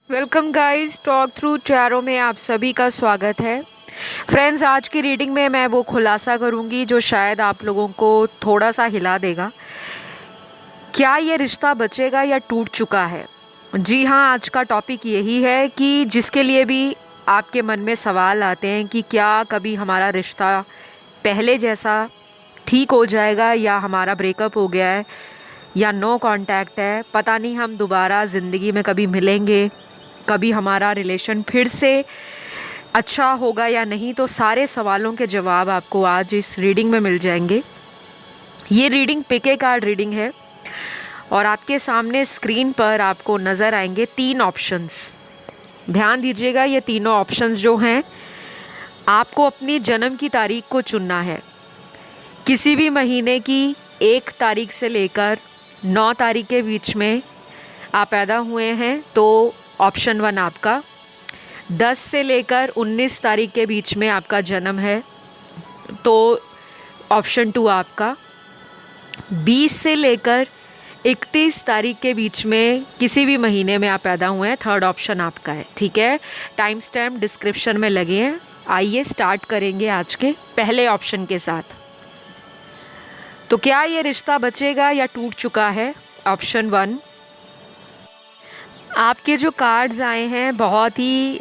Welcome guys, talk through tarot में आप सभी का स्वागत है। फ्रेंड्स, आज की रीडिंग में मैं वो खुलासा करूंगी जो शायद आप लोगों को थोड़ा सा हिला देगा। क्या ये रिश्ता बचेगा या टूट चुका है? जी हाँ, आज का टॉपिक यही है कि जिसके लिए भी आपके मन में सवाल आते हैं कि क्या कभी हमारा रिश्ता पहले जैसा ठीक हो जाएगा या हमारा ब्रेकअप हो गया है या नो कांटेक्ट है, पता नहीं हम दोबारा ज़िंदगी में कभी मिलेंगे, कभी हमारा रिलेशन फिर से अच्छा होगा या नहीं। तो सारे सवालों के जवाब आपको आज इस रीडिंग में मिल जाएंगे। ये रीडिंग पिके कार्ड रीडिंग है और आपके सामने स्क्रीन पर आपको नज़र आएंगे 3 ऑप्शंस। ध्यान दीजिएगा, ये तीनों ऑप्शंस जो हैं आपको अपनी जन्म की तारीख को चुनना है। किसी भी महीने की 1 तारीख से लेकर 9 तारीख के बीच में आप पैदा हुए हैं तो ऑप्शन 1 आपका। 10 से लेकर 19 तारीख के बीच में आपका जन्म है तो ऑप्शन 2 आपका। 20 से लेकर 31 तारीख के बीच में किसी भी महीने में आप पैदा हुए हैं, थर्ड ऑप्शन आपका है। ठीक है, टाइम स्टैम्प डिस्क्रिप्शन में लगे हैं। आइए स्टार्ट करेंगे आज के पहले ऑप्शन के साथ। तो क्या ये रिश्ता बचेगा या टूट चुका है? ऑप्शन 1। आपके जो कार्ड्स आए हैं बहुत ही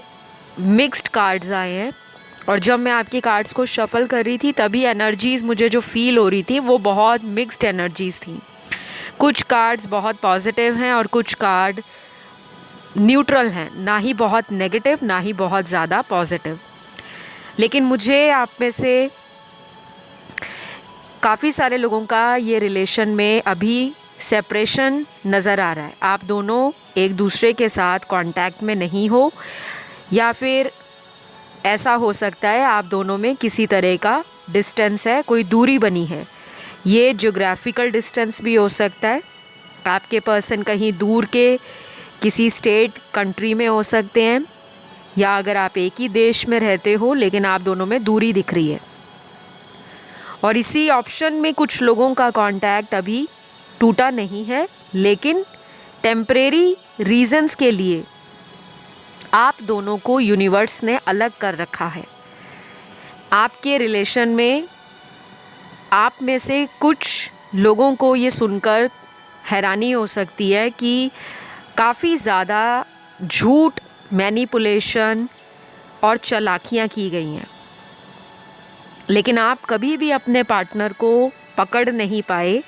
मिक्स्ड कार्ड्स आए हैं और जब मैं आपके कार्ड्स को शफ़ल कर रही थी तभी एनर्जीज़ मुझे जो फ़ील हो रही थी वो बहुत मिक्स्ड एनर्जीज़ थी। कुछ कार्ड्स बहुत पॉजिटिव हैं और कुछ कार्ड न्यूट्रल हैं, ना ही बहुत नेगेटिव ना ही बहुत ज़्यादा पॉजिटिव। लेकिन मुझे आप में से काफ़ी सारे लोगों का ये रिलेशन में अभी सेपरेशन नज़र आ रहा है। आप दोनों एक दूसरे के साथ कांटेक्ट में नहीं हो या फिर ऐसा हो सकता है आप दोनों में किसी तरह का डिस्टेंस है, कोई दूरी बनी है। ये ज्योग्राफिकल डिस्टेंस भी हो सकता है। आपके पर्सन कहीं दूर के किसी स्टेट कंट्री में हो सकते हैं या अगर आप एक ही देश में रहते हो लेकिन आप दोनों में दूरी दिख रही है। और इसी ऑप्शन में कुछ लोगों का कांटेक्ट अभी टूटा नहीं है लेकिन टेम्परेरी रीजंस के लिए आप दोनों को यूनिवर्स ने अलग कर रखा है। आपके रिलेशन में आप में से कुछ लोगों को ये सुनकर हैरानी हो सकती है कि काफ़ी ज़्यादा झूठ, मैनिपुलेशन और चालाकियाँ की गई हैं, लेकिन आप कभी भी अपने पार्टनर को पकड़ नहीं पाए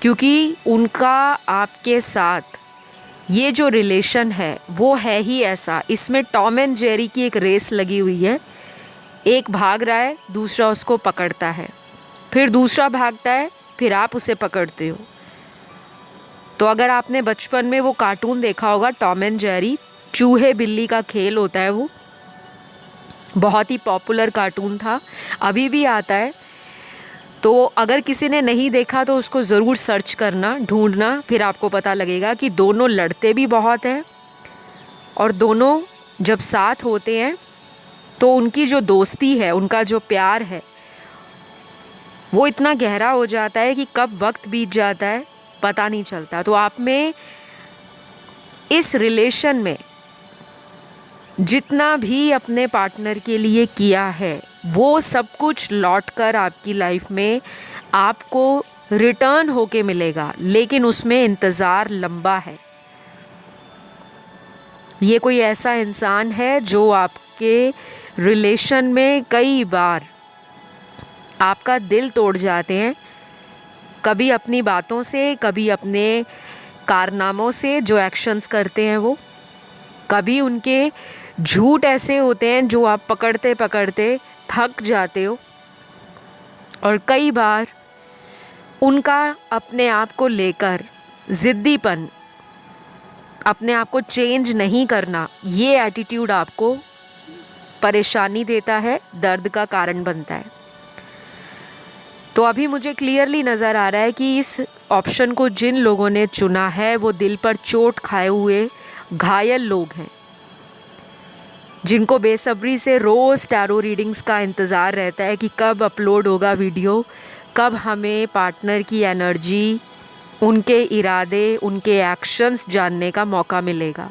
क्योंकि उनका आपके साथ ये जो रिलेशन है वो है ही ऐसा। इसमें टॉम एंड जेरी की एक रेस लगी हुई है। एक भाग रहा है, दूसरा उसको पकड़ता है, फिर दूसरा भागता है, फिर आप उसे पकड़ते हो। तो अगर आपने बचपन में वो कार्टून देखा होगा टॉम एंड जेरी, चूहे बिल्ली का खेल होता है, वो बहुत ही पॉपुलर कार्टून था, अभी भी आता है। तो अगर किसी ने नहीं देखा तो उसको ज़रूर सर्च करना, ढूंढना, फिर आपको पता लगेगा कि दोनों लड़ते भी बहुत हैं और दोनों जब साथ होते हैं तो उनकी जो दोस्ती है, उनका जो प्यार है वो इतना गहरा हो जाता है कि कब वक्त बीत जाता है पता नहीं चलता। तो आप में इस रिलेशन में जितना भी अपने पार्टनर के लिए किया है वो सब कुछ लौटकर आपकी लाइफ में आपको रिटर्न होके मिलेगा, लेकिन उसमें इंतज़ार लंबा है। ये कोई ऐसा इंसान है जो आपके रिलेशन में कई बार आपका दिल तोड़ जाते हैं, कभी अपनी बातों से, कभी अपने कारनामों से, जो एक्शंस करते हैं वो, कभी उनके झूठ ऐसे होते हैं जो आप पकड़ते पकड़ते थक जाते हो, और कई बार उनका अपने आप को लेकर ज़िद्दीपन, अपने आप को चेंज नहीं करना, ये एटीट्यूड आपको परेशानी देता है, दर्द का कारण बनता है। तो अभी मुझे क्लियरली नज़र आ रहा है कि इस ऑप्शन को जिन लोगों ने चुना है वो दिल पर चोट खाए हुए घायल लोग हैं, जिनको बेसब्री से रोज़ टैरो रीडिंग्स का इंतज़ार रहता है कि कब अपलोड होगा वीडियो, कब हमें पार्टनर की एनर्जी, उनके इरादे, उनके एक्शंस जानने का मौका मिलेगा।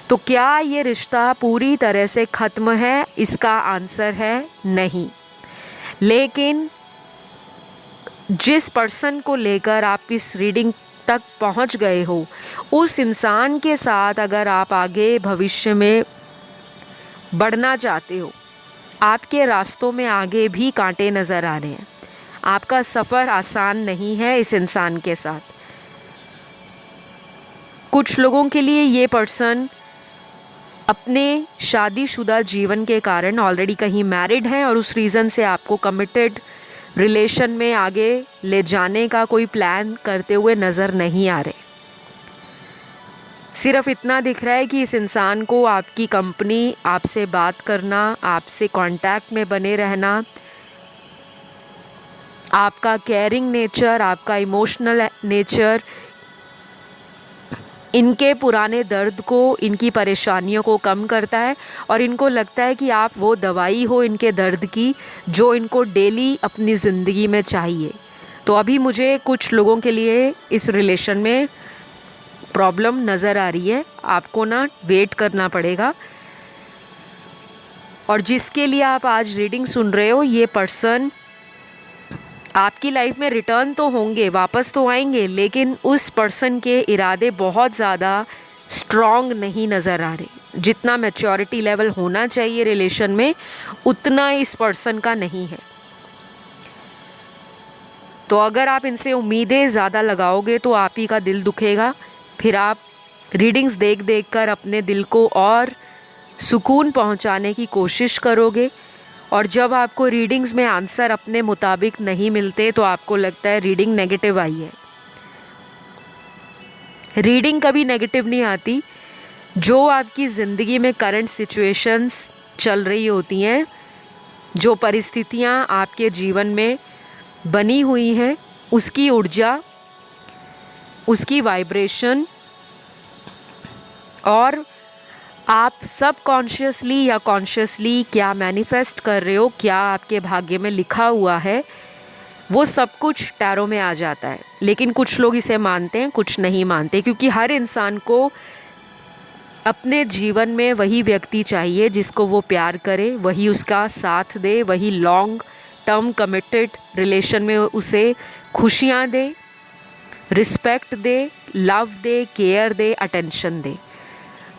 तो क्या ये रिश्ता पूरी तरह से ख़त्म है? इसका आंसर है नहीं। लेकिन जिस पर्सन को लेकर आप इस रीडिंग तक पहुंच गए हो, उस इंसान के साथ अगर आप आगे भविष्य में बढ़ना चाहते हो, आपके रास्तों में आगे भी कांटे नज़र आ रहे हैं। आपका सफ़र आसान नहीं है इस इंसान के साथ। कुछ लोगों के लिए ये पर्सन अपने शादीशुदा जीवन के कारण ऑलरेडी कहीं मैरिड हैं और उस रीज़न से आपको कमिटेड रिलेशन में आगे ले जाने का कोई प्लान करते हुए नज़र नहीं आ रहे। सिर्फ इतना दिख रहा है कि इस इंसान को आपकी कंपनी, आपसे बात करना, आपसे कांटेक्ट में बने रहना, आपका केयरिंग नेचर, आपका इमोशनल नेचर, इनके पुराने दर्द को, इनकी परेशानियों को कम करता है और इनको लगता है कि आप वो दवाई हो इनके दर्द की जो इनको डेली अपनी ज़िंदगी में चाहिए। तो अभी मुझे कुछ लोगों के लिए इस रिलेशन में प्रॉब्लम नज़र आ रही है। आपको ना वेट करना पड़ेगा। और जिसके लिए आप आज रीडिंग सुन रहे हो, ये पर्सन आपकी लाइफ में रिटर्न तो होंगे, वापस तो आएंगे, लेकिन उस पर्सन के इरादे बहुत ज़्यादा स्ट्रॉन्ग नहीं नज़र आ रहे। जितना मैच्योरिटी लेवल होना चाहिए रिलेशन में, उतना इस पर्सन का नहीं है। तो अगर आप इनसे उम्मीदें ज़्यादा लगाओगे तो आप ही का दिल दुखेगा। फिर आप रीडिंग्स देख देख कर अपने दिल को और सुकून पहुंचाने की कोशिश करोगे। और जब आपको रीडिंग्स में आंसर अपने मुताबिक नहीं मिलते तो आपको लगता है रीडिंग नेगेटिव आई है। रीडिंग कभी नेगेटिव नहीं आती। जो आपकी ज़िंदगी में करंट सिचुएशंस चल रही होती हैं, जो परिस्थितियाँ आपके जीवन में बनी हुई हैं, उसकी ऊर्जा, उसकी वाइब्रेशन, और आप सब कॉन्शियसली या कॉन्शियसली क्या मैनिफेस्ट कर रहे हो, क्या आपके भाग्य में लिखा हुआ है, वो सब कुछ टैरो में आ जाता है। लेकिन कुछ लोग इसे मानते हैं, कुछ नहीं मानते, क्योंकि हर इंसान को अपने जीवन में वही व्यक्ति चाहिए जिसको वो प्यार करे, वही उसका साथ दे, वही लॉन्ग टर्म कमिटेड रिलेशन में उसे खुशियाँ दे, respect they, love they, care they, attention दे।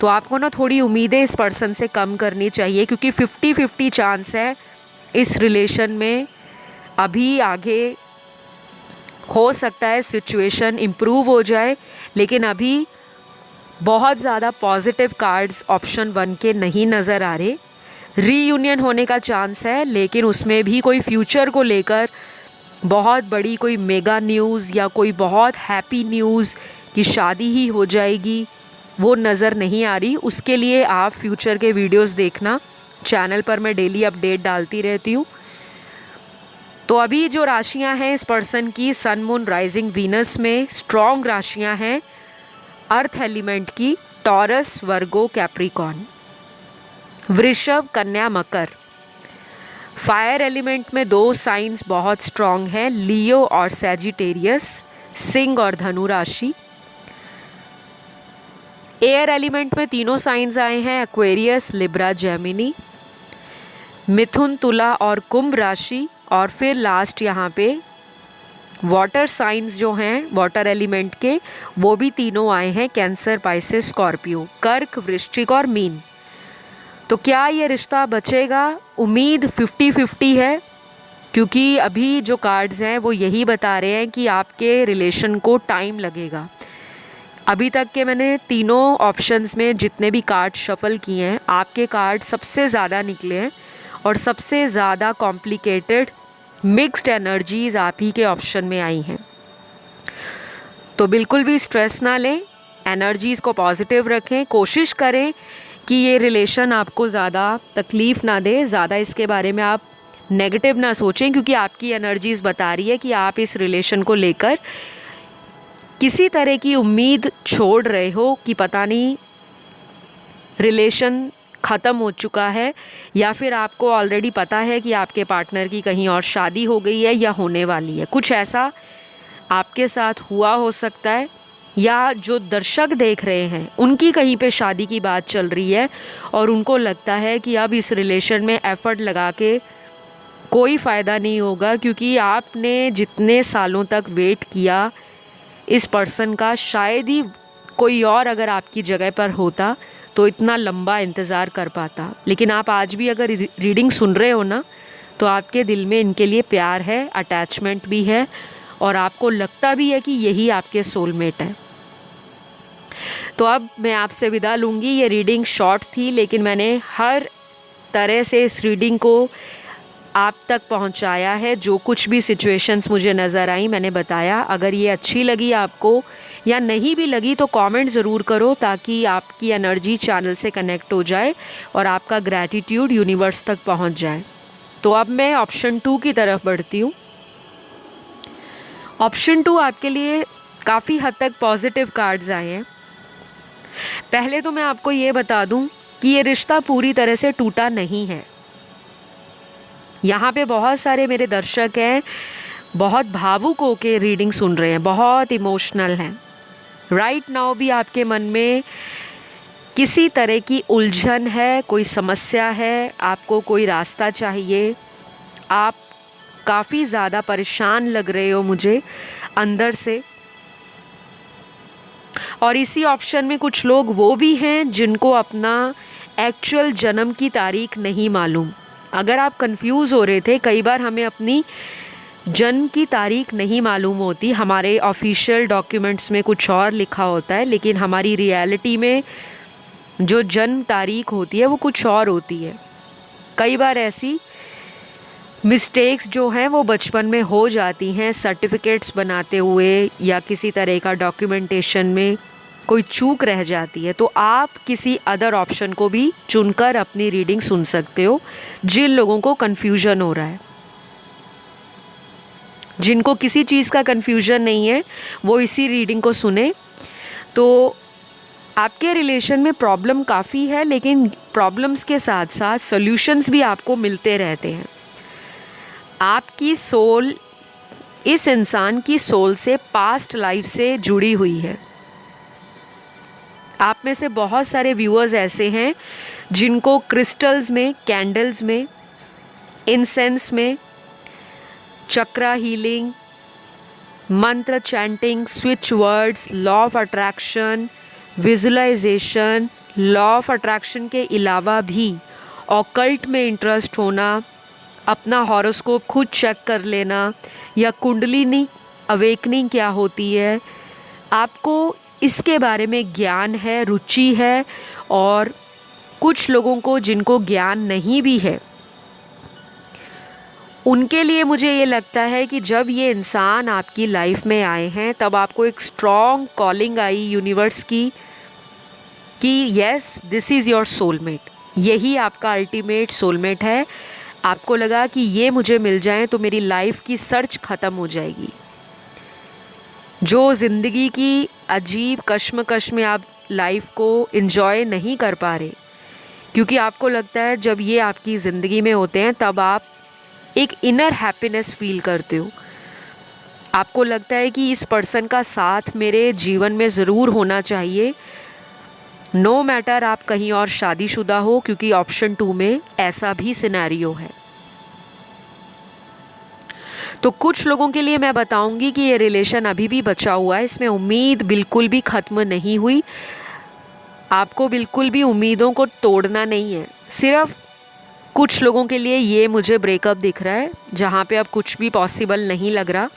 तो आपको ना थोड़ी उम्मीदें इस पर्सन से कम करनी चाहिए, क्योंकि 50-50 चांस है इस रिलेशन में अभी आगे हो सकता है सिचुएशन इम्प्रूव हो जाए, लेकिन अभी बहुत ज़्यादा पॉजिटिव कार्ड्स ऑप्शन 1 के नहीं नज़र आ रहे। रीयूनियन होने का चांस है, लेकिन उसमें भी कोई फ्यूचर को लेकर बहुत बड़ी कोई मेगा न्यूज़ या कोई बहुत हैप्पी न्यूज़ कि शादी ही हो जाएगी, वो नज़र नहीं आ रही। उसके लिए आप फ्यूचर के वीडियोस देखना, चैनल पर मैं डेली अपडेट डालती रहती हूँ। तो अभी जो राशियाँ हैं इस पर्सन की, सन, मून, राइजिंग, वीनस में स्ट्रॉन्ग राशियाँ हैं अर्थ एलिमेंट की, टॉरस, वर्गो, कैप्रिकॉर्न। वृषभ, कन्या, मकर। फायर एलिमेंट में 2 साइंस बहुत स्ट्रॉन्ग हैं, लियो और सैजिटेरियस, सिंह और धनु राशि। एयर एलिमेंट में 3 साइंस आए हैं, एक्वेरियस, लिब्रा, जेमिनी। मिथुन, तुला और कुंभ राशि। और फिर लास्ट यहाँ पे वाटर साइंस जो हैं वाटर एलिमेंट के, वो भी 3 आए हैं, कैंसर, पाइसेस, स्कॉर्पियो, कर्क, वृश्चिक और मीन। तो क्या ये रिश्ता बचेगा? उम्मीद 50-50 है, क्योंकि अभी जो कार्ड्स हैं वो यही बता रहे हैं कि आपके रिलेशन को टाइम लगेगा। अभी तक के मैंने 3 ऑप्शंस में जितने भी कार्ड शफल किए हैं, आपके कार्ड सबसे ज़्यादा निकले हैं और सबसे ज़्यादा कॉम्प्लिकेटेड मिक्स्ड एनर्जीज़ आप ही के ऑप्शन में आई हैं। तो बिल्कुल भी स्ट्रेस ना लें, एनर्जीज़ को पॉजिटिव रखें, कोशिश करें कि ये रिलेशन आपको ज़्यादा तकलीफ़ ना दे, ज़्यादा इसके बारे में आप नेगेटिव ना सोचें, क्योंकि आपकी एनर्जीज़ बता रही है कि आप इस रिलेशन को लेकर किसी तरह की उम्मीद छोड़ रहे हो कि पता नहीं रिलेशन ख़त्म हो चुका है, या फिर आपको ऑलरेडी पता है कि आपके पार्टनर की कहीं और शादी हो गई है या होने वाली है। कुछ ऐसा आपके साथ हुआ हो सकता है, या जो दर्शक देख रहे हैं उनकी कहीं पे शादी की बात चल रही है और उनको लगता है कि अब इस रिलेशन में एफ़र्ट लगा के कोई फ़ायदा नहीं होगा, क्योंकि आपने जितने सालों तक वेट किया इस पर्सन का, शायद ही कोई और अगर आपकी जगह पर होता तो इतना लंबा इंतज़ार कर पाता। लेकिन आप आज भी अगर रीडिंग सुन रहे हो ना, तो आपके दिल में इनके लिए प्यार है, अटैचमेंट भी है और आपको लगता भी है कि यही आपके सोलमेट है। तो अब मैं आपसे विदा लूँगी। ये रीडिंग शॉर्ट थी, लेकिन मैंने हर तरह से इस रीडिंग को आप तक पहुंचाया है। जो कुछ भी सिचुएशंस मुझे नज़र आई मैंने बताया। अगर ये अच्छी लगी आपको या नहीं भी लगी तो कमेंट ज़रूर करो, ताकि आपकी एनर्जी चैनल से कनेक्ट हो जाए और आपका ग्रैटिट्यूड यूनिवर्स तक पहुंच जाए। तो अब मैं ऑप्शन 2 की तरफ बढ़ती हूँ। ऑप्शन 2 आपके लिए काफ़ी हद तक पॉजिटिव कार्ड्स आए हैं। पहले तो मैं आपको ये बता दूं कि ये रिश्ता पूरी तरह से टूटा नहीं है। यहाँ पे बहुत सारे मेरे दर्शक हैं, बहुत भावुक होके रीडिंग सुन रहे हैं, बहुत इमोशनल हैं। राइट नाउ भी आपके मन में किसी तरह की उलझन है, कोई समस्या है, आपको कोई रास्ता चाहिए, आप काफ़ी ज़्यादा परेशान लग रहे हो मुझे अंदर से। और इसी ऑप्शन में कुछ लोग वो भी हैं जिनको अपना एक्चुअल जन्म की तारीख नहीं मालूम। अगर आप कंफ्यूज हो रहे थे, कई बार हमें अपनी जन्म की तारीख नहीं मालूम होती। हमारे ऑफिशियल डॉक्यूमेंट्स में कुछ और लिखा होता है, लेकिन हमारी रियलिटी में जो जन्म तारीख होती है वो कुछ और होती है। कई बार ऐसी मिस्टेक्स जो हैं वो बचपन में हो जाती हैं, सर्टिफिकेट्स बनाते हुए या किसी तरह का डॉक्यूमेंटेशन में कोई चूक रह जाती है। तो आप किसी अदर ऑप्शन को भी चुनकर अपनी रीडिंग सुन सकते हो। जिन लोगों को कन्फ्यूजन हो रहा है, जिनको किसी चीज़ का कन्फ्यूजन नहीं है, वो इसी रीडिंग को सुने। तो आपके रिलेशन में प्रॉब्लम काफ़ी है, लेकिन प्रॉब्लम्स के साथ साथ सॉल्यूशंस भी आपको मिलते रहते हैं। आपकी सोल इस इंसान की सोल से, पास्ट लाइफ से जुड़ी हुई है। आप में से बहुत सारे व्यूअर्स ऐसे हैं जिनको क्रिस्टल्स में, कैंडल्स में, इंसेंस में, chakra healing, mantra chanting, switch words, law of attraction, visualization, law of attraction के अलावा भी ऑकल्ट में इंटरेस्ट होना, अपना हॉरोस्कोप खुद चेक कर लेना, या कुंडलिनी अवेकनिंग क्या होती है, आपको इसके बारे में ज्ञान है, रुचि है। और कुछ लोगों को जिनको ज्ञान नहीं भी है, उनके लिए मुझे ये लगता है कि जब ये इंसान आपकी लाइफ में आए हैं तब आपको एक स्ट्रॉन्ग कॉलिंग आई यूनिवर्स की कि yes, this is your soulmate, यही आपका अल्टीमेट सोलमेट है। आपको लगा कि ये मुझे मिल जाए तो मेरी लाइफ की सर्च ख़त्म हो जाएगी। जो ज़िंदगी की अजीब कश्मकश में आप लाइफ को एंजॉय नहीं कर पा रहे, क्योंकि आपको लगता है जब ये आपकी ज़िंदगी में होते हैं तब आप एक इनर हैप्पीनेस फील करते हो। आपको लगता है कि इस पर्सन का साथ मेरे जीवन में ज़रूर होना चाहिए, नो मैटर आप कहीं और शादीशुदा हो, क्योंकि ऑप्शन 2 में ऐसा भी सिनेरियो है। तो कुछ लोगों के लिए मैं बताऊंगी कि ये रिलेशन अभी भी बचा हुआ है, इसमें उम्मीद बिल्कुल भी ख़त्म नहीं हुई। आपको बिल्कुल भी उम्मीदों को तोड़ना नहीं है। सिर्फ कुछ लोगों के लिए ये मुझे ब्रेकअप दिख रहा है, जहाँ पे अब कुछ भी पॉसिबल नहीं लग रहा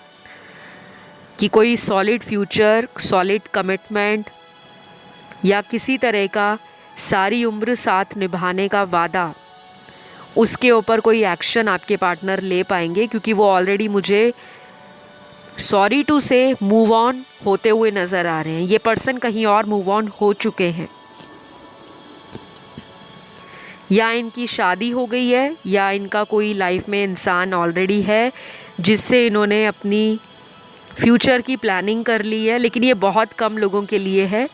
कि कोई सॉलिड फ्यूचर, सॉलिड कमिटमेंट या किसी तरह का सारी उम्र साथ निभाने का वादा, उसके ऊपर कोई एक्शन आपके पार्टनर ले पाएंगे, क्योंकि वो ऑलरेडी मुझे सॉरी टू से मूव ऑन होते हुए नज़र आ रहे हैं। ये पर्सन कहीं और मूव ऑन हो चुके हैं, या इनकी शादी हो गई है, या इनका कोई लाइफ में इंसान ऑलरेडी है जिससे इन्होंने अपनी फ्यूचर की प्लानिंग कर ली है। लेकिन ये बहुत कम लोगों के लिए है।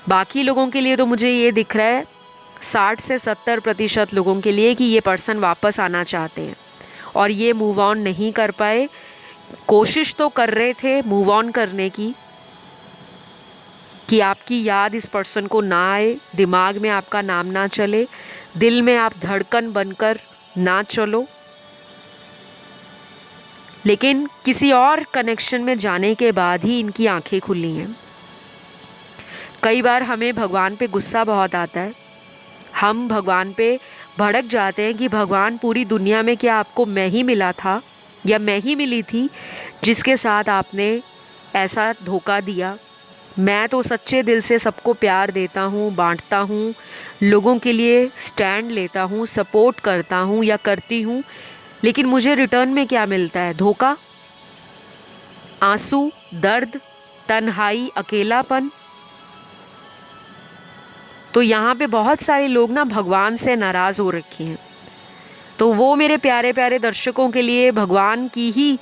बाकी लोगों के लिए तो मुझे ये दिख रहा है 60 से 70% लोगों के लिए कि ये पर्सन वापस आना चाहते हैं और ये मूव ऑन नहीं कर पाए। कोशिश तो कर रहे थे मूव ऑन करने की, कि आपकी याद इस पर्सन को ना आए, दिमाग में आपका नाम ना चले, दिल में आप धड़कन बनकर ना चलो। लेकिन किसी और कनेक्शन में जाने के बाद ही इनकी आंखें खुली हैं। कई बार हमें भगवान पे गुस्सा बहुत आता है, हम भगवान पे भड़क जाते हैं कि भगवान, पूरी दुनिया में क्या आपको मैं ही मिला था या मैं ही मिली थी जिसके साथ आपने ऐसा धोखा दिया। मैं तो सच्चे दिल से सबको प्यार देता हूँ, बांटता हूँ, लोगों के लिए स्टैंड लेता हूँ, सपोर्ट करता हूँ या करती हूँ, लेकिन मुझे रिटर्न में क्या मिलता है? धोखा, आंसू, दर्द, तन्हाई, अकेलापन। तो यहाँ पे बहुत सारे लोग ना भगवान से नाराज़ हो रखे हैं। तो वो मेरे प्यारे प्यारे दर्शकों के लिए भगवान की ही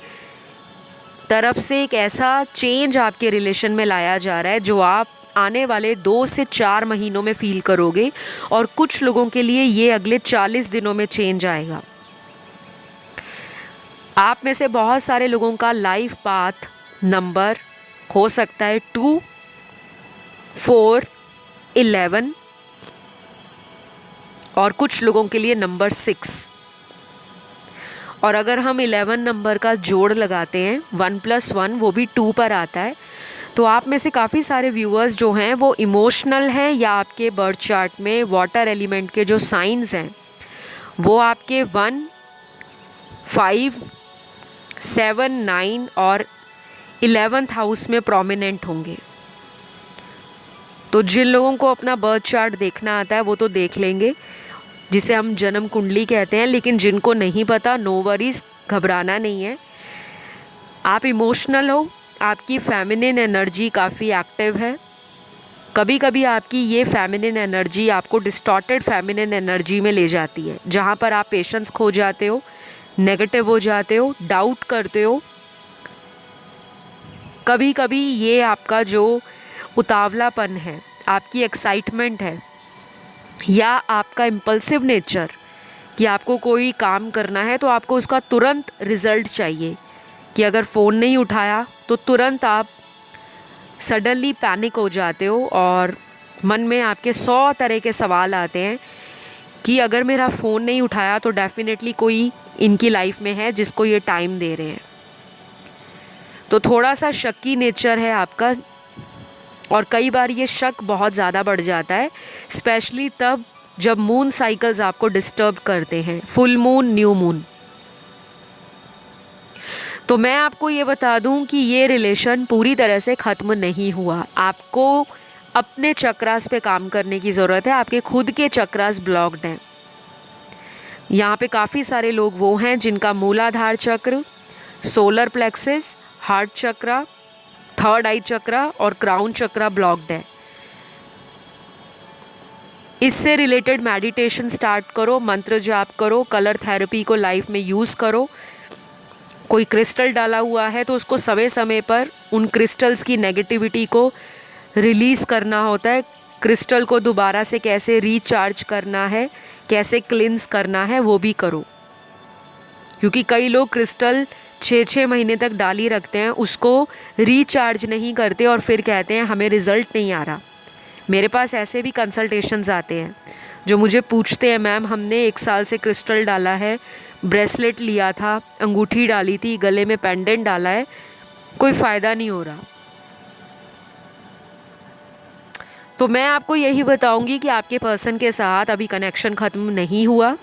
तरफ से एक ऐसा चेंज आपके रिलेशन में लाया जा रहा है जो आप आने वाले 2 से 4 महीनों में फील करोगे, और कुछ लोगों के लिए ये अगले 40 दिनों में चेंज आएगा। आप में से बहुत सारे लोगों का लाइफ पाथ नंबर हो सकता है 2, 4, 11 और कुछ लोगों के लिए नंबर 6। और अगर हम 11 नंबर का जोड़ लगाते हैं, 1 + 1 वो भी 2 पर आता है, तो आप में से काफ़ी सारे व्यूअर्स जो हैं वो इमोशनल हैं, या आपके बर्थ चार्ट में वाटर एलिमेंट के जो साइंस हैं वो आपके 1, 5, 7, 9 और 11th हाउस में प्रोमिनेंट होंगे। तो जिन लोगों को अपना बर्थ चार्ट देखना आता है वो तो देख लेंगे, जिसे हम जन्म कुंडली कहते हैं, लेकिन जिनको नहीं पता, नो वरीज, घबराना नहीं है। आप इमोशनल हो, आपकी फेमिनिन एनर्जी काफ़ी एक्टिव है। कभी कभी आपकी ये फेमिनिन एनर्जी आपको डिस्टॉर्टेड फेमिनिन एनर्जी में ले जाती है, जहाँ पर आप पेशेंस खो जाते हो, नेगेटिव हो जाते हो, डाउट करते हो। कभी कभी ये आपका जो उतावलापन है, आपकी एक्साइटमेंट है, या आपका इम्पल्सिव नेचर कि आपको कोई काम करना है तो आपको उसका तुरंत रिज़ल्ट चाहिए, कि अगर फ़ोन नहीं उठाया तो तुरंत आप सडनली पैनिक हो जाते हो और मन में आपके 100 तरह के सवाल आते हैं कि अगर मेरा फ़ोन नहीं उठाया तो डेफिनेटली कोई इनकी लाइफ में है जिसको ये टाइम दे रहे हैं। तो थोड़ा सा शक्की नेचर है आपका, और कई बार ये शक बहुत ज़्यादा बढ़ जाता है, स्पेशली तब जब मून साइकिल्स आपको डिस्टर्ब करते हैं, फुल मून, न्यू मून। तो मैं आपको ये बता दूं कि ये रिलेशन पूरी तरह से ख़त्म नहीं हुआ। आपको अपने चक्रास पे काम करने की ज़रूरत है। आपके खुद के चक्रास ब्लॉक्ड हैं। यहाँ पे काफ़ी सारे लोग वो हैं जिनका मूलाधार चक्र, सोलर प्लेक्सस, हार्ट चक्रा, थर्ड आई चक्रा और क्राउन चक्रा ब्लॉक्ड है। इससे रिलेटेड मेडिटेशन स्टार्ट करो, मंत्र जाप करो, कलर थेरेपी को लाइफ में यूज़ करो। कोई क्रिस्टल डाला हुआ है तो उसको समय समय पर उन क्रिस्टल्स की नेगेटिविटी को रिलीज़ करना होता है। क्रिस्टल को दोबारा से कैसे रिचार्ज करना है, कैसे क्लिंस करना है, वो भी करो। क्योंकि कई लोग क्रिस्टल 6-6 महीने तक डाल ही रखते हैं, उसको रिचार्ज नहीं करते और फिर कहते हैं हमें रिज़ल्ट नहीं आ रहा। मेरे पास ऐसे भी कंसल्टेशंस आते हैं जो मुझे पूछते हैं, मैम हमने 1 साल से क्रिस्टल डाला है, ब्रेसलेट लिया था, अंगूठी डाली थी, गले में पेंडेंट डाला है, कोई फ़ायदा नहीं हो रहा। तो मैं आपको यही बताऊंगी कि आपके पर्सन के साथ अभी कनेक्शन ख़त्म नहीं हुआ,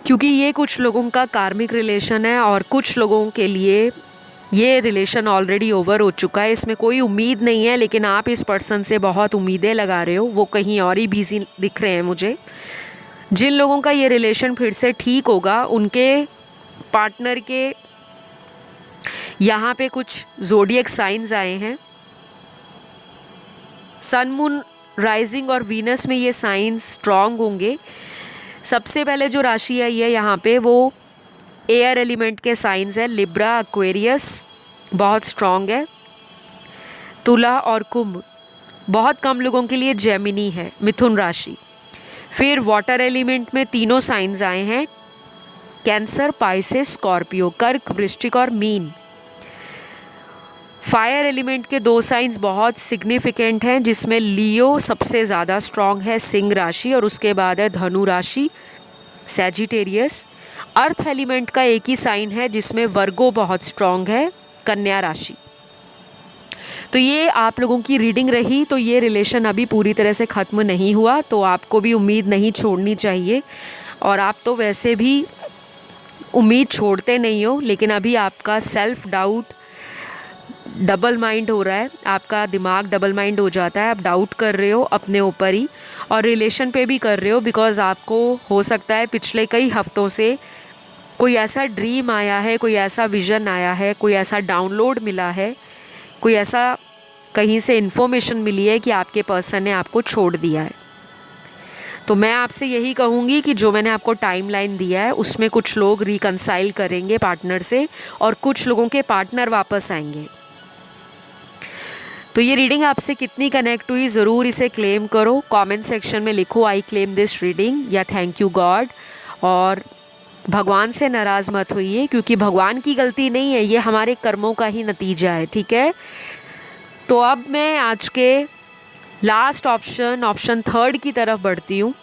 क्योंकि ये कुछ लोगों का कार्मिक रिलेशन है और कुछ लोगों के लिए ये रिलेशन ऑलरेडी ओवर हो चुका है। इसमें कोई उम्मीद नहीं है, लेकिन आप इस पर्सन से बहुत उम्मीदें लगा रहे हो, वो कहीं और ही बिजी दिख रहे हैं मुझे। जिन लोगों का ये रिलेशन फिर से ठीक होगा, उनके पार्टनर के यहाँ पे कुछ ज़ोडिएक साइंस आए हैं। सन, मून, राइजिंग और वीनस में ये साइंस स्ट्रॉन्ग होंगे। सबसे पहले जो राशि आई है यहाँ पे वो एयर एलिमेंट के साइंस है। लिब्रा, एक्वेरियस बहुत स्ट्रॉन्ग है। तुला और कुंभ बहुत कम लोगों के लिए। जेमिनी है, मिथुन राशि। फिर वाटर एलिमेंट में तीनों साइंस आए हैं, कैंसर, पाइसेस, स्कॉर्पियो, कर्क, वृश्चिक और मीन। फायर एलिमेंट के 2 साइंस बहुत सिग्निफिकेंट हैं, जिसमें लियो सबसे ज़्यादा स्ट्रॉन्ग है, सिंह राशि, और उसके बाद है धनु राशि, सैजिटेरियस। अर्थ एलिमेंट का एक ही साइन है जिसमें वर्गो बहुत स्ट्रॉन्ग है, कन्या राशि। तो ये आप लोगों की रीडिंग रही। तो ये रिलेशन अभी पूरी तरह से ख़त्म नहीं हुआ, तो आपको भी उम्मीद नहीं छोड़नी चाहिए, और आप तो वैसे भी उम्मीद छोड़ते नहीं हो, लेकिन अभी आपका सेल्फ डाउट डबल माइंड हो रहा है, आपका दिमाग डबल माइंड हो जाता है, आप डाउट कर रहे हो अपने ऊपर ही और रिलेशन पे भी कर रहे हो, बिकॉज़ आपको हो सकता है पिछले कई हफ्तों से कोई ऐसा ड्रीम आया है, कोई ऐसा विज़न आया है, कोई ऐसा डाउनलोड मिला है, कोई ऐसा कहीं से इन्फॉर्मेशन मिली है कि आपके पर्सन ने आपको छोड़ दिया है। तो मैं आपसे यही कहूँगी कि जो मैंने आपको टाइमलाइन दिया है उसमें कुछ लोग रिकंसाइल करेंगे पार्टनर से, और कुछ लोगों के पार्टनर वापस आएंगे। तो ये रीडिंग आपसे कितनी कनेक्ट हुई, ज़रूर इसे क्लेम करो, कमेंट सेक्शन में लिखो आई क्लेम दिस रीडिंग या थैंक यू गॉड। और भगवान से नाराज़ मत होइए, क्योंकि भगवान की गलती नहीं है, ये हमारे कर्मों का ही नतीजा है, ठीक है। तो अब मैं आज के लास्ट ऑप्शन 3 की तरफ बढ़ती हूँ।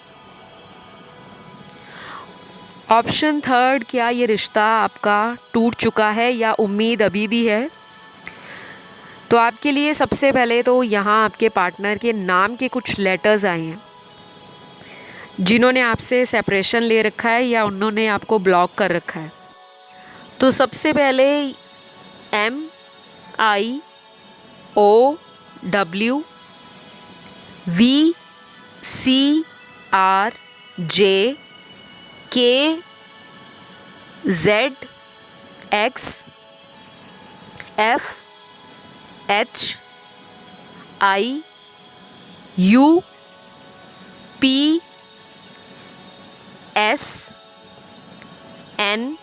ऑप्शन 3, क्या ये रिश्ता आपका टूट चुका है या उम्मीद अभी भी है? तो आपके लिए सबसे पहले तो यहाँ आपके पार्टनर के नाम के कुछ लेटर्स आए हैं, जिन्होंने आपसे सेपरेशन ले रखा है या उन्होंने आपको ब्लॉक कर रखा है। तो सबसे पहले MIOWVCRJKZXFHIUPSN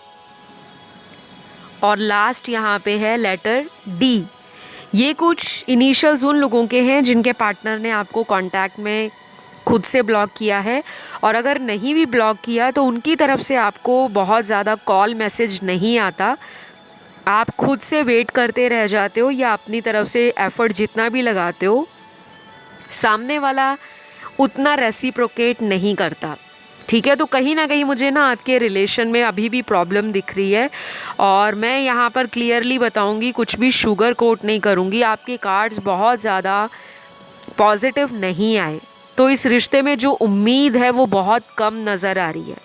और लास्ट यहाँ पे है लेटर D। ये कुछ इनिशियल्स उन लोगों के हैं जिनके पार्टनर ने आपको कांटेक्ट में खुद से ब्लॉक किया है, और अगर नहीं भी ब्लॉक किया तो उनकी तरफ से आपको बहुत ज़्यादा कॉल मैसेज नहीं आता, आप खुद से वेट करते रह जाते हो, या अपनी तरफ से एफ़र्ट जितना भी लगाते हो सामने वाला उतना रेसिप्रोकेट नहीं करता, ठीक है। तो कहीं ना कहीं मुझे ना आपके रिलेशन में अभी भी प्रॉब्लम दिख रही है, और मैं यहाँ पर क्लियरली बताऊँगी, कुछ भी शुगर कोट नहीं करूँगी। आपके कार्ड्स बहुत ज़्यादा पॉजिटिव नहीं आए, तो इस रिश्ते में जो उम्मीद है वो बहुत कम नज़र आ रही है।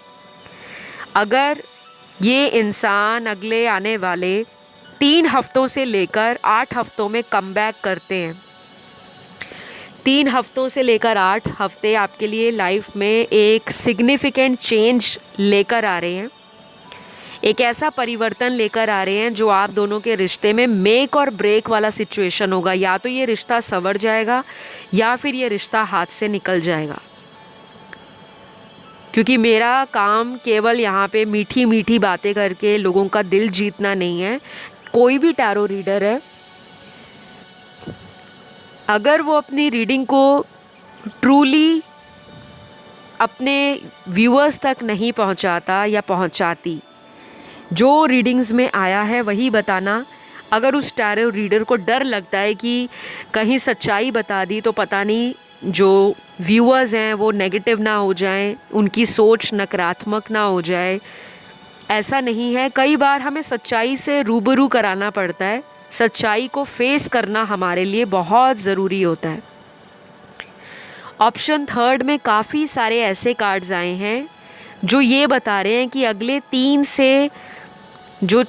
अगर ये इंसान अगले आने वाले 3 हफ्तों से लेकर 8 हफ्तों में कमबैक करते हैं, 3 हफ्तों से लेकर 8 हफ्ते आपके लिए लाइफ में एक सिग्निफिकेंट चेंज लेकर आ रहे हैं, एक ऐसा परिवर्तन लेकर आ रहे हैं जो आप दोनों के रिश्ते में मेक और ब्रेक वाला सिचुएशन होगा। या तो ये रिश्ता संवर जाएगा या फिर ये रिश्ता हाथ से निकल जाएगा, क्योंकि मेरा काम केवल यहाँ पे मीठी मीठी बातें करके लोगों का दिल जीतना नहीं है। कोई भी टैरो रीडर है, अगर वो अपनी रीडिंग को ट्रूली अपने व्यूअर्स तक नहीं पहुँचाता या पहुँचाती, जो रीडिंग्स में आया है वही बताना। अगर उस टैरो रीडर को डर लगता है कि कहीं सच्चाई बता दी तो पता नहीं जो व्यूअर्स हैं वो नेगेटिव ना हो जाएं, उनकी सोच नकारात्मक ना हो जाए, ऐसा नहीं है। कई बार हमें सच्चाई से रूबरू कराना पड़ता है, सच्चाई को फेस करना हमारे लिए बहुत ज़रूरी होता है। ऑप्शन 3 में काफ़ी सारे ऐसे कार्ड्स आए हैं जो ये बता रहे हैं कि अगले 3 से जो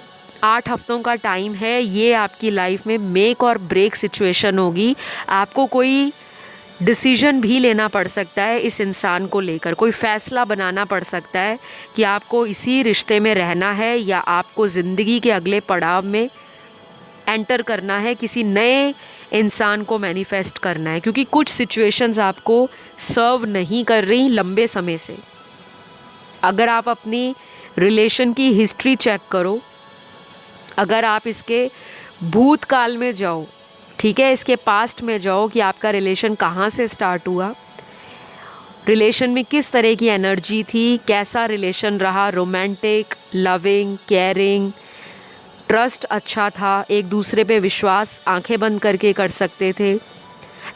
8 हफ्तों का टाइम है, ये आपकी लाइफ में मेक और ब्रेक सिचुएशन होगी। आपको कोई डिसीजन भी लेना पड़ सकता है इस इंसान को लेकर, कोई फ़ैसला बनाना पड़ सकता है कि आपको इसी रिश्ते में रहना है या आपको ज़िंदगी के अगले पड़ाव में एंटर करना है, किसी नए इंसान को मैनिफेस्ट करना है, क्योंकि कुछ सिचुएशंस आपको सर्व नहीं कर रही लंबे समय से। अगर आप अपनी रिलेशन की हिस्ट्री चेक करो, अगर आप इसके भूतकाल में जाओ, ठीक है, इसके पास्ट में जाओ कि आपका रिलेशन कहाँ से स्टार्ट हुआ, रिलेशन में किस तरह की एनर्जी थी, कैसा रिलेशन रहा, रोमांटिक, लविंग, केयरिंग, ट्रस्ट अच्छा था, एक दूसरे पे विश्वास आंखें बंद करके कर सकते थे।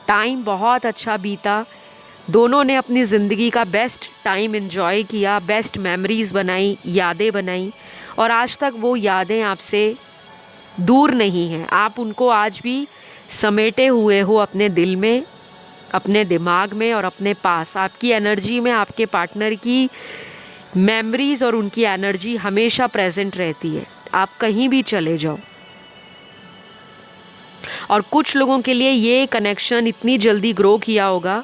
टाइम बहुत अच्छा बीता, दोनों ने अपनी ज़िंदगी का बेस्ट टाइम एंजॉय किया, बेस्ट मेमोरीज़ बनाई, यादें बनाई, और आज तक वो यादें आपसे दूर नहीं हैं। आप उनको आज भी समेटे हुए हो अपने दिल में, अपने दिमाग में और अपने पास। आपकी एनर्जी में आपके पार्टनर की मेमोरीज़ और उनकी एनर्जी हमेशा प्रेजेंट रहती है, आप कहीं भी चले जाओ। और कुछ लोगों के लिए ये कनेक्शन इतनी जल्दी ग्रो किया होगा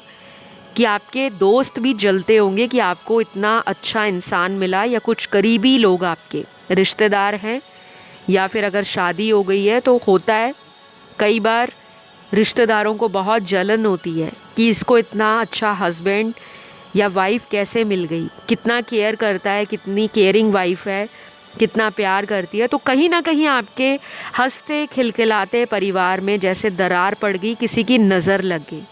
कि आपके दोस्त भी जलते होंगे कि आपको इतना अच्छा इंसान मिला, या कुछ करीबी लोग आपके रिश्तेदार हैं, या फिर अगर शादी हो गई है तो होता है कई बार रिश्तेदारों को बहुत जलन होती है कि इसको इतना अच्छा हस्बैंड या वाइफ कैसे मिल गई, कितना केयर करता है, कितनी केयरिंग वाइफ है, कितना प्यार करती है। तो कहीं ना कहीं आपके हंसते खिलखिलाते परिवार में जैसे दरार पड़ गई, किसी की नज़र लग गई,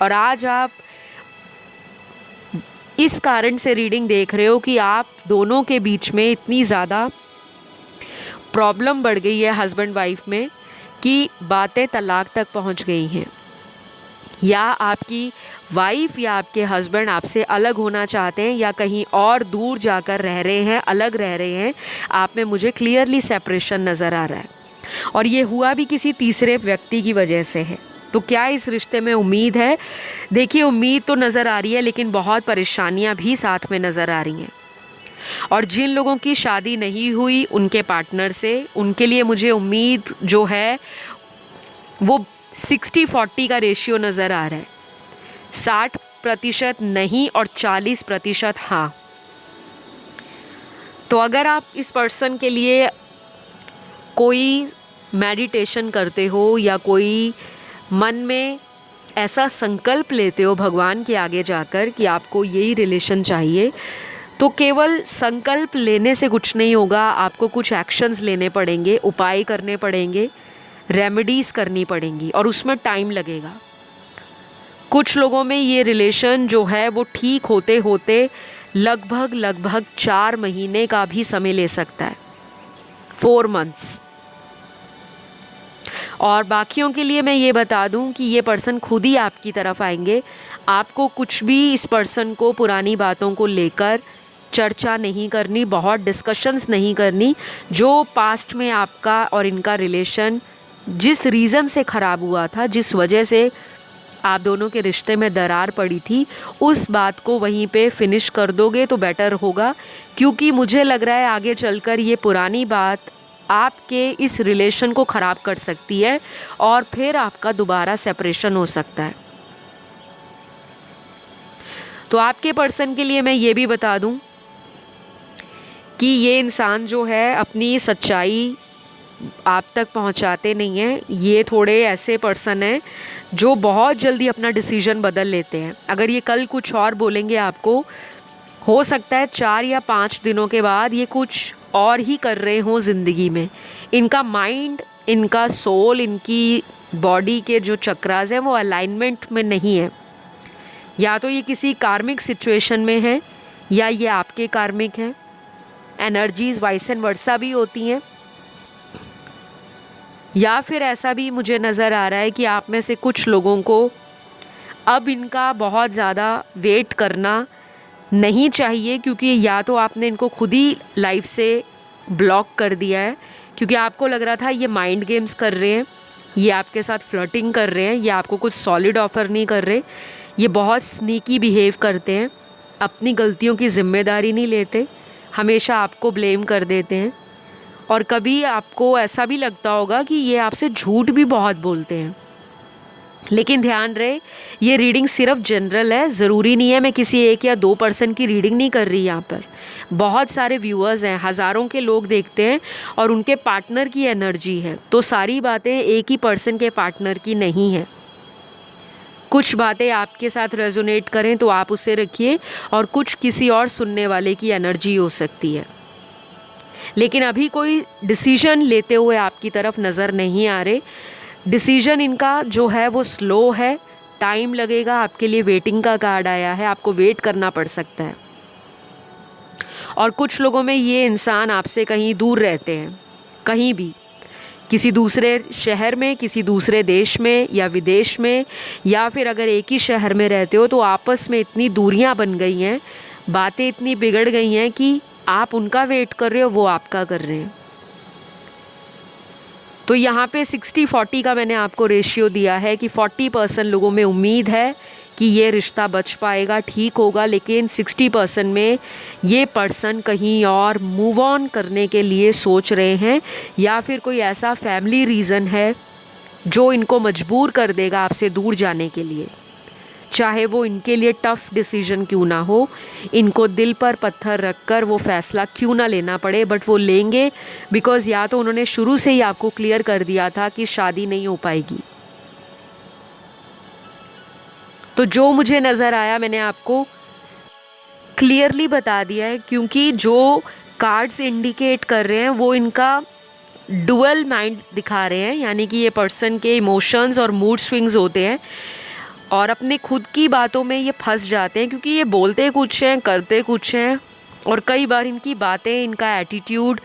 और आज आप इस कारण से रीडिंग देख रहे हो कि आप दोनों के बीच में इतनी ज़्यादा प्रॉब्लम बढ़ गई है हस्बैंड वाइफ में कि बातें तलाक तक पहुंच गई हैं, या आपकी वाइफ या आपके हस्बैंड आपसे अलग होना चाहते हैं, या कहीं और दूर जाकर रह रहे हैं, अलग रह रहे हैं। आप में मुझे क्लियरली सेपरेशन नज़र आ रहा है, और ये हुआ भी किसी तीसरे व्यक्ति की वजह से है। तो क्या इस रिश्ते में उम्मीद है? देखिए, उम्मीद तो नज़र आ रही है, लेकिन बहुत परेशानियां भी साथ में नज़र आ रही हैं। और जिन लोगों की शादी नहीं हुई उनके पार्टनर से, उनके लिए मुझे उम्मीद जो है वो 60-40 का रेशियो नज़र आ रहा है। 60% नहीं और 40% हाँ। तो अगर आप इस पर्सन के लिए कोई मेडिटेशन करते हो या कोई मन में ऐसा संकल्प लेते हो भगवान के आगे जाकर कि आपको यही रिलेशन चाहिए, तो केवल संकल्प लेने से कुछ नहीं होगा, आपको कुछ एक्शंस लेने पड़ेंगे, उपाय करने पड़ेंगे, रेमेडीज़ करनी पड़ेंगी, और उसमें टाइम लगेगा। कुछ लोगों में ये रिलेशन जो है वो ठीक होते होते लगभग 4 महीने का भी समय ले सकता है, 4 मंथ्स। और बाकियों के लिए मैं ये बता दूं कि ये पर्सन खुद ही आपकी तरफ आएंगे। आपको कुछ भी इस पर्सन को पुरानी बातों को लेकर चर्चा नहीं करनी, बहुत डिस्कशंस नहीं करनी। जो पास्ट में आपका और इनका रिलेशन जिस रीज़न से ख़राब हुआ था, जिस वजह से आप दोनों के रिश्ते में दरार पड़ी थी, उस बात को वहीं पे फिनिश कर दोगे तो बेटर होगा, क्योंकि मुझे लग रहा है आगे चलकर ये पुरानी बात आपके इस रिलेशन को ख़राब कर सकती है और फिर आपका दोबारा सेपरेशन हो सकता है। तो आपके पर्सन के लिए मैं ये भी बता दूं कि ये इंसान जो है अपनी सच्चाई आप तक पहुंचाते नहीं हैं। ये थोड़े ऐसे पर्सन हैं जो बहुत जल्दी अपना डिसीजन बदल लेते हैं। अगर ये कल कुछ और बोलेंगे आपको, हो सकता है 4 या 5 दिनों के बाद ये कुछ और ही कर रहे हों ज़िंदगी में। इनका माइंड, इनका सोल, इनकी बॉडी के जो चक्रास हैं वो अलाइनमेंट में नहीं है। या तो ये किसी कार्मिक सिचुएशन में है या ये आपके कार्मिक हैं। एनर्जीज़ वाइस एंड वर्सा भी होती हैं। या फिर ऐसा भी मुझे नज़र आ रहा है कि आप में से कुछ लोगों को अब इनका बहुत ज़्यादा वेट करना नहीं चाहिए, क्योंकि या तो आपने इनको खुद ही लाइफ से ब्लॉक कर दिया है, क्योंकि आपको लग रहा था ये माइंड गेम्स कर रहे हैं, ये आपके साथ फ्लर्टिंग कर रहे हैं, ये आपको कुछ सॉलिड ऑफ़र नहीं कर रहे, ये बहुत स्नीकी बिहेव करते हैं, अपनी गलतियों की जिम्मेदारी नहीं लेते, हमेशा आपको ब्लेम कर देते हैं। और कभी आपको ऐसा भी लगता होगा कि ये आपसे झूठ भी बहुत बोलते हैं। लेकिन ध्यान रहे, ये रीडिंग सिर्फ जनरल है, ज़रूरी नहीं है मैं किसी 1 या 2 पर्सन की रीडिंग नहीं कर रही। यहाँ पर बहुत सारे व्यूअर्स हैं, हज़ारों के लोग देखते हैं और उनके पार्टनर की एनर्जी है। तो सारी बातें एक ही पर्सन के पार्टनर की नहीं है। कुछ बातें आपके साथ रेजोनेट करें तो आप उसे रखिए, और कुछ किसी और सुनने वाले की एनर्जी हो सकती है। लेकिन अभी कोई डिसीजन लेते हुए आपकी तरफ नज़र नहीं आ रहे। डिसीजन इनका जो है वो स्लो है, टाइम लगेगा। आपके लिए वेटिंग का कार्ड आया है, आपको वेट करना पड़ सकता है। और कुछ लोगों में ये इंसान आपसे कहीं दूर रहते हैं, कहीं भी, किसी दूसरे शहर में, किसी दूसरे देश में या विदेश में, या फिर अगर एक ही शहर में रहते हो तो आपस में इतनी दूरियां बन गई हैं, बातें इतनी बिगड़ गई हैं कि आप उनका वेट कर रहे हो, वो आपका कर रहे हैं। तो यहाँ पे 60-40 का मैंने आपको रेशियो दिया है कि 40% लोगों में उम्मीद है कि ये रिश्ता बच पाएगा, ठीक होगा, लेकिन 60% में ये पर्सन कहीं और मूव ऑन करने के लिए सोच रहे हैं, या फिर कोई ऐसा फैमिली रीज़न है जो इनको मजबूर कर देगा आपसे दूर जाने के लिए। चाहे वो इनके लिए टफ़ डिसीजन क्यों ना हो, इनको दिल पर पत्थर रखकर वो फ़ैसला क्यों ना लेना पड़े, बट वो लेंगे, बिकॉज़ या तो उन्होंने शुरू से ही आपको क्लियर कर दिया था कि शादी नहीं हो पाएगी। तो जो मुझे नज़र आया मैंने आपको क्लियरली बता दिया है, क्योंकि जो कार्ड्स इंडिकेट कर रहे हैं वो इनका डुअल माइंड दिखा रहे हैं, यानी कि ये पर्सन के इमोशंस और मूड स्विंग्स होते हैं और अपने खुद की बातों में ये फंस जाते हैं, क्योंकि ये बोलते कुछ हैं, करते कुछ हैं, और कई बार इनकी बातें, इनका एटीट्यूड,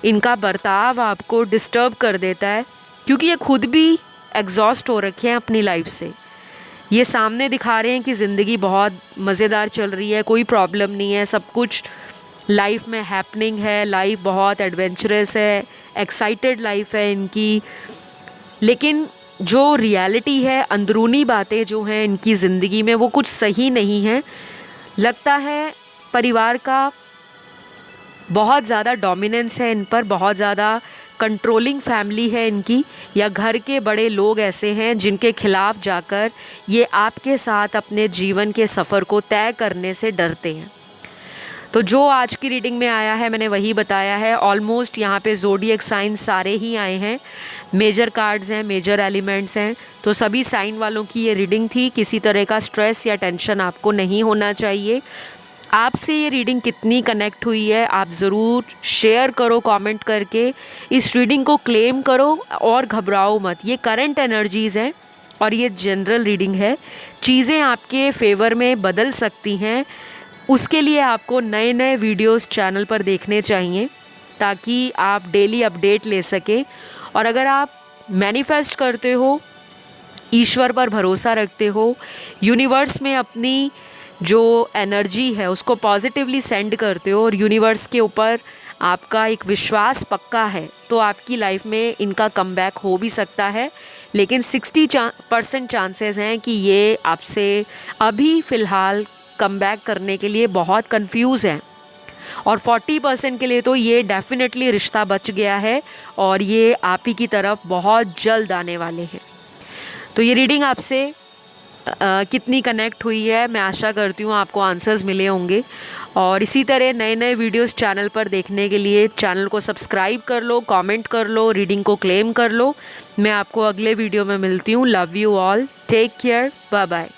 इनका बर्ताव आपको डिस्टर्ब कर देता है, क्योंकि ये खुद भी एग्जॉस्ट हो रखे हैं अपनी लाइफ से। ये सामने दिखा रहे हैं कि ज़िंदगी बहुत मज़ेदार चल रही है, कोई प्रॉब्लम नहीं है, सब कुछ लाइफ में हैपनिंग है, लाइफ बहुत एडवेंचरस है, एक्साइटेड लाइफ है इनकी, लेकिन जो रियलिटी है, अंदरूनी बातें जो हैं इनकी ज़िंदगी में, वो कुछ सही नहीं है। लगता है परिवार का बहुत ज़्यादा डोमिनेंस है इन पर, बहुत ज़्यादा कंट्रोलिंग फैमिली है इनकी, या घर के बड़े लोग ऐसे हैं जिनके खिलाफ जाकर ये आपके साथ अपने जीवन के सफ़र को तय करने से डरते हैं। तो जो आज की रीडिंग में आया है मैंने वही बताया है। ऑलमोस्ट यहाँ पे ज़ोडिएक साइन सारे ही आए हैं, मेजर कार्ड्स हैं, मेजर एलिमेंट्स हैं, तो सभी साइन वालों की ये रीडिंग थी। किसी तरह का स्ट्रेस या टेंशन आपको नहीं होना चाहिए। आपसे ये रीडिंग कितनी कनेक्ट हुई है आप ज़रूर शेयर करो कमेंट करके, इस रीडिंग को क्लेम करो और घबराओ मत। ये करंट एनर्जीज़ हैं और ये जनरल रीडिंग है, चीज़ें आपके फेवर में बदल सकती हैं। उसके लिए आपको नए नए वीडियोस चैनल पर देखने चाहिए ताकि आप डेली अपडेट ले सकें। और अगर आप मैनिफेस्ट करते हो, ईश्वर पर भरोसा रखते हो, यूनिवर्स में अपनी जो एनर्जी है उसको पॉजिटिवली सेंड करते हो और यूनिवर्स के ऊपर आपका एक विश्वास पक्का है, तो आपकी लाइफ में इनका कमबैक हो भी सकता है। लेकिन 60% चांसेस हैं कि ये आपसे अभी फ़िलहाल कमबैक करने के लिए बहुत कंफ्यूज हैं, और 40% के लिए तो ये डेफिनेटली रिश्ता बच गया है और ये आप ही की तरफ बहुत जल्द आने वाले हैं। तो ये रीडिंग आपसे कितनी कनेक्ट हुई है, मैं आशा करती हूँ आपको आंसर्स मिले होंगे। और इसी तरह नए नए वीडियोस चैनल पर देखने के लिए चैनल को सब्सक्राइब कर लो, कमेंट कर लो, रीडिंग को क्लेम कर लो। मैं आपको अगले वीडियो में मिलती हूँ। Love you all, take care, bye bye.